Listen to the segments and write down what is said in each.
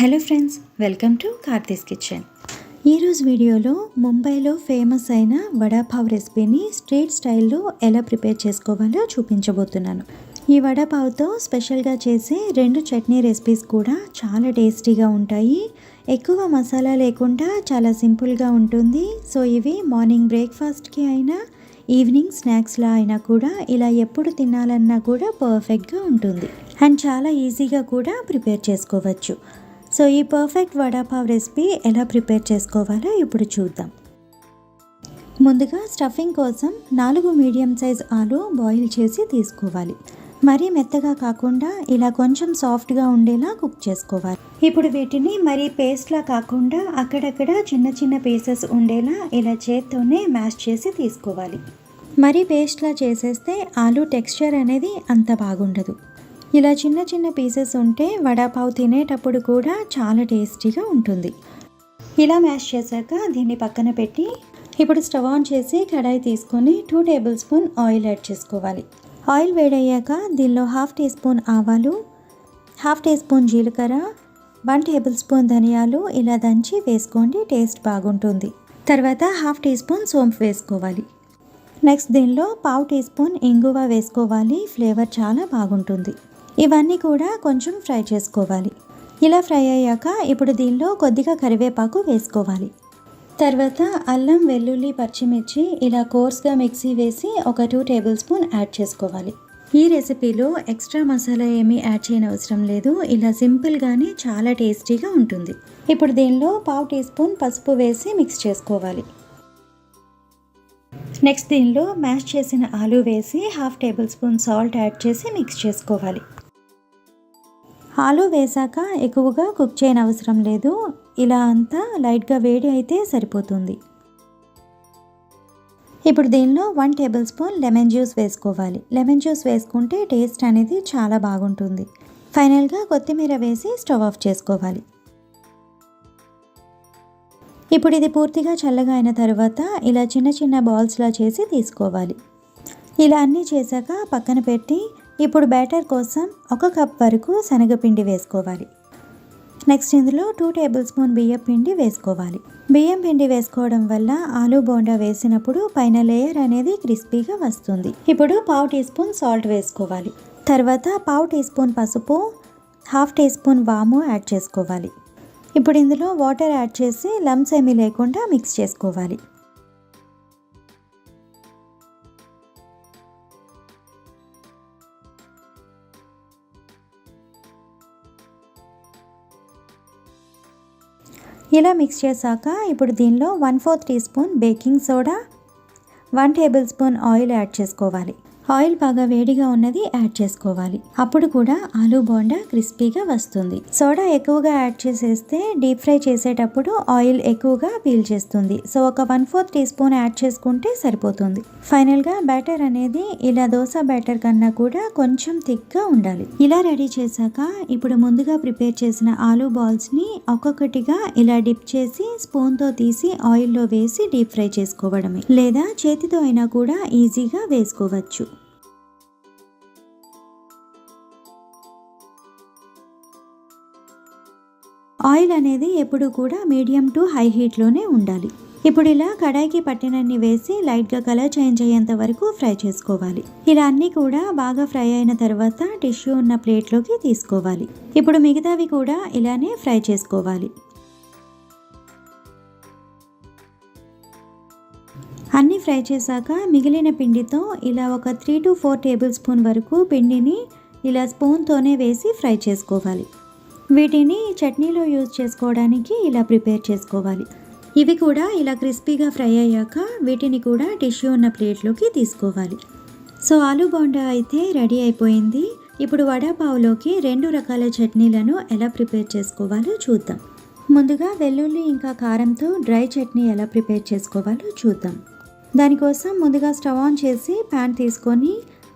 Hello friends, welcome to Karthi's kitchen. ఈరోజు వీడియోలో ముంబైలో ఫేమస్ అయిన వడాపావ్ రెసిపీని స్ట్రీట్ స్టైల్లో ఎలా ప్రిపేర్ చేసుకోవాలో చూపించబోతున్నాను. ఈ వడాపావ్తో స్పెషల్గా చేసే 2 చట్నీ రెసిపీస్ కూడా చాలా టేస్టీగా ఉంటాయి. ఎక్కువ మసాలా లేకుండా చాలా సింపుల్గా ఉంటుంది. సో ఇవి మార్నింగ్ బ్రేక్ఫాస్ట్కి అయినా ఈవినింగ్ స్నాక్స్లా అయినా కూడా ఇలా ఎప్పుడు తినాలన్నా కూడా పర్ఫెక్ట్గా ఉంటుంది అండ్ చాలా ఈజీగా కూడా ప్రిపేర్ చేసుకోవచ్చు. సో ఈ పర్ఫెక్ట్ వడాపావ్ రెసిపీ ఎలా ప్రిపేర్ చేసుకోవాలో ఇప్పుడు చూద్దాం. ముందుగా స్టఫింగ్ కోసం 4 మీడియం సైజ్ ఆలు బాయిల్ చేసి తీసుకోవాలి. మరీ మెత్తగా కాకుండా ఇలా కొంచెం సాఫ్ట్గా ఉండేలా కుక్ చేసుకోవాలి. ఇప్పుడు వీటిని మరీ పేస్ట్లా కాకుండా అక్కడక్కడ చిన్న చిన్న పీసెస్ ఉండేలా ఇలా చేత్తోనే మ్యాష్ చేసి తీసుకోవాలి. మరీ పేస్ట్లా చేసేస్తే ఆలు టెక్స్చర్ అనేది అంత బాగుండదు. ఇలా చిన్న చిన్న పీసెస్ ఉంటే వడాపావ్ తినేటప్పుడు కూడా చాలా టేస్టీగా ఉంటుంది. ఇలా మ్యాష్ చేశాక దీన్ని పక్కన పెట్టి ఇప్పుడు స్టవ్ ఆన్ చేసి కడాయి తీసుకొని 2 టేబుల్ స్పూన్ ఆయిల్ యాడ్ చేసుకోవాలి. ఆయిల్ వేడయ్యాక దీనిలో 1/2 టీ స్పూన్ ఆవాలు, 1/2 టీ స్పూన్ జీలకర్ర, 1 టేబుల్ స్పూన్ ధనియాలు ఇలా దంచి వేసుకోండి, టేస్ట్ బాగుంటుంది. తర్వాత 1/2 టీ స్పూన్ సోంపు వేసుకోవాలి. నెక్స్ట్ దీనిలో 1/2 టీ స్పూన్ ఇంగువ వేసుకోవాలి, ఫ్లేవర్ చాలా బాగుంటుంది. ఇవన్నీ కూడా కొంచెం ఫ్రై చేసుకోవాలి. ఇలా ఫ్రై అయ్యాక ఇప్పుడు దీనిలో కొద్దిగా కరివేపాకు వేసుకోవాలి. తర్వాత అల్లం, వెల్లుల్లి, పచ్చిమిర్చి ఇలా కోర్స్గా మిక్సీ వేసి ఒక 2 టేబుల్ స్పూన్ యాడ్ చేసుకోవాలి. ఈ రెసిపీలో ఎక్స్ట్రా మసాలా ఏమీ యాడ్ చేయనవసరం లేదు. ఇలా సింపుల్గానే చాలా టేస్టీగా ఉంటుంది. ఇప్పుడు దీనిలో 1/2 టీ స్పూన్ పసుపు వేసి మిక్స్ చేసుకోవాలి. నెక్స్ట్ దీనిలో మ్యాష్ చేసిన ఆలు వేసి 1/2 టేబుల్ స్పూన్ సాల్ట్ యాడ్ చేసి మిక్స్ చేసుకోవాలి. ఆలు వేసాక ఎక్కువగా కుక్ చేయనవసరం లేదు. ఇలా అంతా లైట్గా వేడి అయితే సరిపోతుంది. ఇప్పుడు దీనిలో 1 టేబుల్ స్పూన్ లెమన్ జ్యూస్ వేసుకోవాలి. లెమన్ జ్యూస్ వేసుకుంటే టేస్ట్ అనేది చాలా బాగుంటుంది. ఫైనల్గా కొత్తిమీర వేసి స్టవ్ ఆఫ్ చేసుకోవాలి. ఇప్పుడు ఇది పూర్తిగా చల్లగా అయిన తర్వాత ఇలా చిన్న చిన్న బాల్స్లా చేసి తీసుకోవాలి. ఇలా అన్నీ చేశాక పక్కన పెట్టి ఇప్పుడు బ్యాటర్ కోసం 1 కప్ వరకు శనగపిండి వేసుకోవాలి. నెక్స్ట్ ఇందులో 2 టేబుల్ స్పూన్ బియ్యం పిండి వేసుకోవాలి. బియ్యం పిండి వేసుకోవడం వల్ల ఆలు బోండా వేసినప్పుడు పైన లేయర్ అనేది క్రిస్పీగా వస్తుంది. ఇప్పుడు 1/2 టీ స్పూన్ సాల్ట్ వేసుకోవాలి. తర్వాత 1/2 టీ స్పూన్ పసుపు, 1/2 టీ స్పూన్ వాము యాడ్ చేసుకోవాలి. ఇప్పుడు ఇందులో వాటర్ యాడ్ చేసి లంప్స్ ఏమీ లేకుండా మిక్స్ చేసుకోవాలి. ఇలా మిక్స్ చేశాక ఇప్పుడు దీనిలో 1/4 teaspoon baking soda, 1 tablespoon oil add చేసుకోవాలి. ఆయిల్ బాగా వేడిగా ఉన్నది యాడ్ చేసుకోవాలి. అప్పుడు కూడా ఆలు బోండా క్రిస్పీగా వస్తుంది. సోడా ఎక్కువగా యాడ్ చేసేస్తే డీప్ ఫ్రై చేసేటప్పుడు ఆయిల్ ఎక్కువగా పీల్చేస్తుంది. సో ఒక 1/4 టీ స్పూన్ యాడ్ చేసుకుంటే సరిపోతుంది. ఫైనల్గా బ్యాటర్ అనేది ఇలా దోశ బ్యాటర్ కన్నా కూడా కొంచెం థిక్గా ఉండాలి. ఇలా రెడీ చేశాక ఇప్పుడు ముందుగా ప్రిపేర్ చేసిన ఆలు బాల్స్ని ఒక్కొక్కటిగా ఇలా డిప్ చేసి స్పూన్తో తీసి ఆయిల్లో వేసి డీప్ ఫ్రై చేసుకోవడమే, లేదా చేతితో అయినా కూడా ఈజీగా వేసుకోవచ్చు. ఆయిల్ అనేది ఎప్పుడు కూడా మీడియం టు హై హీట్లోనే ఉండాలి. ఇప్పుడు ఇలా కడాయికి పట్టినన్ని వేసి లైట్గా కలర్ చేంజ్ అయ్యేంత వరకు ఫ్రై చేసుకోవాలి. ఇలా అన్నీ కూడా బాగా ఫ్రై అయిన తర్వాత టిష్యూ ఉన్న ప్లేట్లోకి తీసుకోవాలి. ఇప్పుడు మిగతావి కూడా ఇలానే ఫ్రై చేసుకోవాలి. అన్నీ ఫ్రై చేశాక మిగిలిన పిండితో ఇలా ఒక 3 to 4 టేబుల్ స్పూన్ వరకు పిండిని ఇలా స్పూన్తోనే వేసి ఫ్రై చేసుకోవాలి. వీటిని చట్నీలో యూజ్ చేసుకోవడానికి ఇలా ప్రిపేర్ చేసుకోవాలి. ఇవి కూడా ఇలా క్రిస్పీగా ఫ్రై అయ్యాక వీటిని కూడా టిష్యూ ఉన్న ప్లేట్లోకి తీసుకోవాలి. సో ఆలు బోండా అయితే రెడీ అయిపోయింది. ఇప్పుడు వడాపావులోకి 2 రకాల చట్నీలను ఎలా ప్రిపేర్ చేసుకోవాలో చూద్దాం. ముందుగా వెల్లుల్లి ఇంకా కారంతో డ్రై చట్నీ ఎలా ప్రిపేర్ చేసుకోవాలో చూద్దాం. దానికోసం ముందుగా స్టవ్ ఆన్ చేసి ప్యాన్ తీసుకొని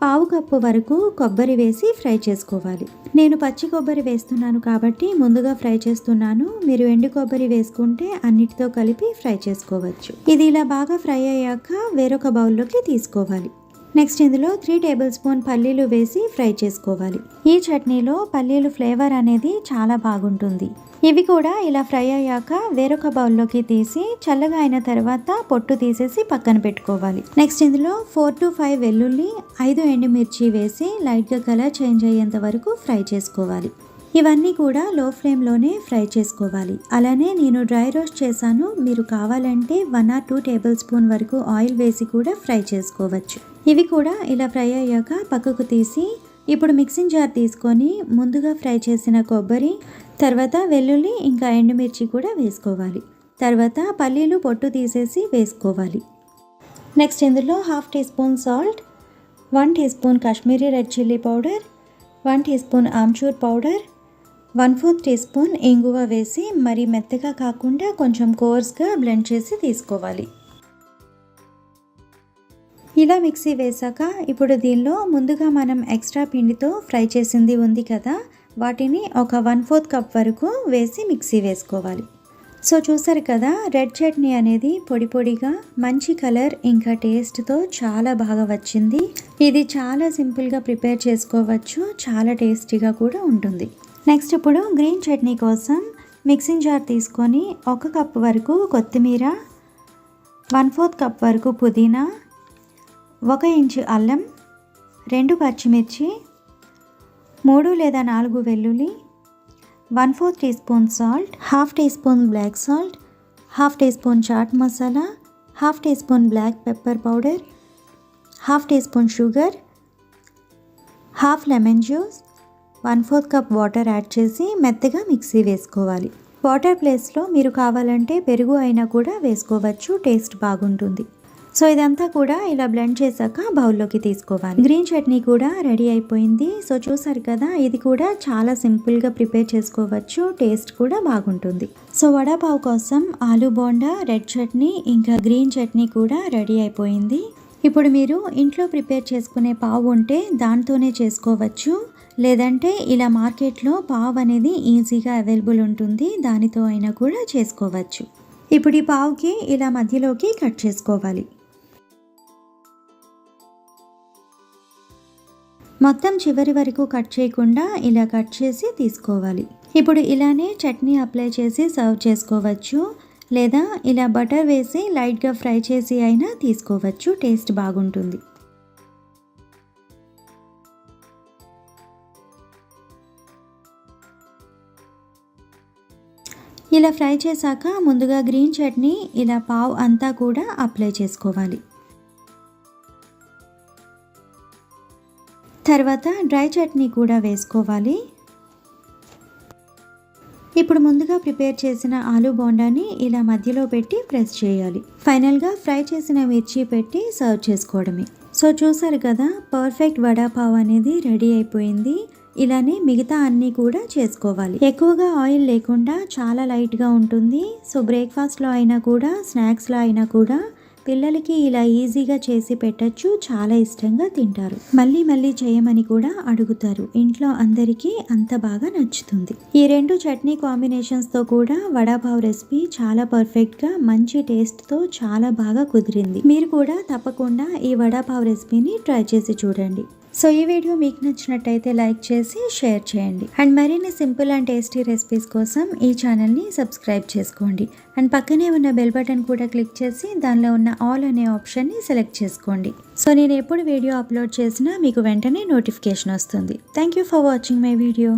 1/2 కప్పు వరకు కొబ్బరి వేసి ఫ్రై చేసుకోవాలి. నేను పచ్చి కొబ్బరి వేస్తున్నాను కాబట్టి ముందుగా ఫ్రై చేస్తున్నాను. మీరు ఎండు కొబ్బరి వేసుకుంటే అన్నిటితో కలిపి ఫ్రై చేసుకోవచ్చు. ఇది ఇలా బాగా ఫ్రై అయ్యాక వేరొక బౌల్లోకి తీసుకోవాలి. నెక్స్ట్ ఇందులో 3 టేబుల్ స్పూన్ పల్లీలు వేసి ఫ్రై చేసుకోవాలి. ఈ చట్నీలో పల్లీలు ఫ్లేవర్ అనేది చాలా బాగుంటుంది. ఇవి కూడా ఇలా ఫ్రై అయ్యాక వేరొక బౌల్లోకి తీసి చల్లగా అయిన తర్వాత పొట్టు తీసేసి పక్కన పెట్టుకోవాలి. నెక్స్ట్ ఇందులో 4 to 5 వెల్లుల్లి, 5 ఎండుమిర్చి వేసి లైట్గా కలర్ చేంజ్ అయ్యేంత వరకు ఫ్రై చేసుకోవాలి. ఇవన్నీ కూడా లో ఫ్లేమ్లోనే ఫ్రై చేసుకోవాలి. అలానే నేను డ్రై రోస్ట్ చేశాను. మీరు కావాలంటే 1 or 2 టేబుల్ స్పూన్ వరకు ఆయిల్ వేసి కూడా ఫ్రై చేసుకోవచ్చు. ఇవి కూడా ఇలా ఫ్రై అయ్యాక పక్కకు తీసి ఇప్పుడు మిక్సింగ్ జార్ తీసుకొని ముందుగా ఫ్రై చేసిన కొబ్బరి, తర్వాత వెల్లుల్లి ఇంకా ఎండుమిర్చి కూడా వేసుకోవాలి. తర్వాత పల్లీలు పొట్టు తీసేసి వేసుకోవాలి. నెక్స్ట్ ఇందులో 1/2 teaspoon salt, 1 teaspoon Kashmiri red chilli powder, 1 teaspoon amchur powder, 1/4 teaspoon ఇంగువ వేసి మరి మెత్తగా కాకుండా కొంచెం కోర్స్గా బ్లెండ్ చేసి తీసుకోవాలి. ఇలా మిక్సీ వేసాక ఇప్పుడు దీనిలో ముందుగా మనం ఎక్స్ట్రా పిండితో ఫ్రై చేసింది ఉంది కదా, వాటిని ఒక 1/4 కప్ వరకు వేసి మిక్సీ వేసుకోవాలి. సో చూసారు కదా, రెడ్ చట్నీ అనేది పొడి పొడిగా మంచి కలర్ ఇంకా టేస్ట్తో చాలా బాగా వచ్చింది. ఇది చాలా సింపుల్గా ప్రిపేర్ చేసుకోవచ్చు, చాలా టేస్టీగా కూడా ఉంటుంది. నెక్స్ట్ ఇప్పుడు గ్రీన్ చట్నీ కోసం మిక్సింగ్ జార్ తీసుకొని 1 కప్ వరకు కొత్తిమీర, 1/4 కప్ వరకు పుదీనా, 1 ఇంచు అల్లం, 2 పచ్చిమిర్చి, 3 లేదా 4 వెల్లుల్లి, 1/4 teaspoon salt, 1/2 teaspoon black salt, 1/2 teaspoon chaat masala, 1/2 teaspoon black pepper powder, 1/2 teaspoon sugar, 1/2 lemon juice, 1/4 cup water add చేసి మెత్తగా మిక్సీ వేసుకోవాలి. వాటర్ ప్లేస్లో మీరు కావాలంటే పెరుగు అయినా కూడా వేసుకోవచ్చు, టేస్ట్ బాగుంటుంది. సో ఇదంతా కూడా ఇలా బ్లెండ్ చేశాక బౌల్లోకి తీసుకోవాలి. గ్రీన్ చట్నీ కూడా రెడీ అయిపోయింది. సో చూసారు కదా, ఇది కూడా చాలా సింపుల్గా ప్రిపేర్ చేసుకోవచ్చు, టేస్ట్ కూడా బాగుంటుంది. సో వడాపావ్ కోసం ఆలూ బోండా, రెడ్ చట్నీ ఇంకా గ్రీన్ చట్నీ కూడా రెడీ అయిపోయింది. ఇప్పుడు మీరు ఇంట్లో ప్రిపేర్ చేసుకునే పావు ఉంటే దాంతోనే చేసుకోవచ్చు, లేదంటే ఇలా మార్కెట్లో పావు అనేది ఈజీగా అవైలబుల్ ఉంటుంది, దానితో అయినా కూడా చేసుకోవచ్చు. ఇప్పుడు ఈ పావుకి ఇలా మధ్యలోకి కట్ చేసుకోవాలి. మొత్తం చివరి వరకు కట్ చేయకుండా ఇలా కట్ చేసి తీసుకోవాలి. ఇప్పుడు ఇలానే చట్నీ అప్లై చేసి సర్వ్ చేసుకోవచ్చు, లేదా ఇలా బటర్ వేసి లైట్గా ఫ్రై చేసి అయినా తీసుకోవచ్చు, టేస్ట్ బాగుంటుంది. ఇలా ఫ్రై చేశాక ముందుగా గ్రీన్ చట్నీ ఇలా పావ్ అంతా కూడా అప్లై చేసుకోవాలి. తర్వాత డ్రై చట్నీ కూడా వేసుకోవాలి. ఇప్పుడు ముందుగా ప్రిపేర్ చేసిన ఆలూ బోండాని ఇలా మధ్యలో పెట్టి ప్రెస్ చేయాలి. ఫైనల్గా ఫ్రై చేసిన మిర్చి పెట్టి సర్వ్ చేసుకోవడమే. సో చూసారు కదా, పర్ఫెక్ట్ వడాపావ్ అనేది రెడీ అయిపోయింది. ఇలానే మిగతా అన్నీ కూడా చేసుకోవాలి. ఎక్కువగా ఆయిల్ లేకుండా చాలా లైట్గా ఉంటుంది. సో బ్రేక్ఫాస్ట్లో అయినా కూడా స్నాక్స్లో అయినా కూడా పిల్లలకి ఇలా ఈజీగా చేసి పెట్టచ్చు, చాలా ఇష్టంగా తింటారు. మళ్ళీ మళ్ళీ చేయమని కూడా అడుగుతారు. ఇంట్లో అందరికీ అంత బాగా నచ్చుతుంది. ఈ 2 చట్నీ కాంబినేషన్స్తో కూడా వడాపావ్ రెసిపీ చాలా పర్ఫెక్ట్గా మంచి టేస్ట్తో చాలా బాగా కుదిరింది. మీరు కూడా తప్పకుండా ఈ వడాపావ్ రెసిపీని ట్రై చేసి చూడండి. సో ఈ వీడియో మీకు నచ్చినట్టయితే లైక్ చేసి షేర్ చేయండి. అండ్ మరిన్ని సింపుల్ అండ్ టేస్టీ రెసిపీస్ కోసం ఈ ఛానల్ని సబ్స్క్రైబ్ చేసుకోండి. అండ్ పక్కనే ఉన్న బెల్ బటన్ కూడా క్లిక్ చేసి దానిలో ఉన్న ఆల్ అనే ఆప్షన్ని సెలెక్ట్ చేసుకోండి. సో నేను ఎప్పుడు వీడియో అప్లోడ్ చేసినా మీకు వెంటనే నోటిఫికేషన్ వస్తుంది. Thank you for watching my video.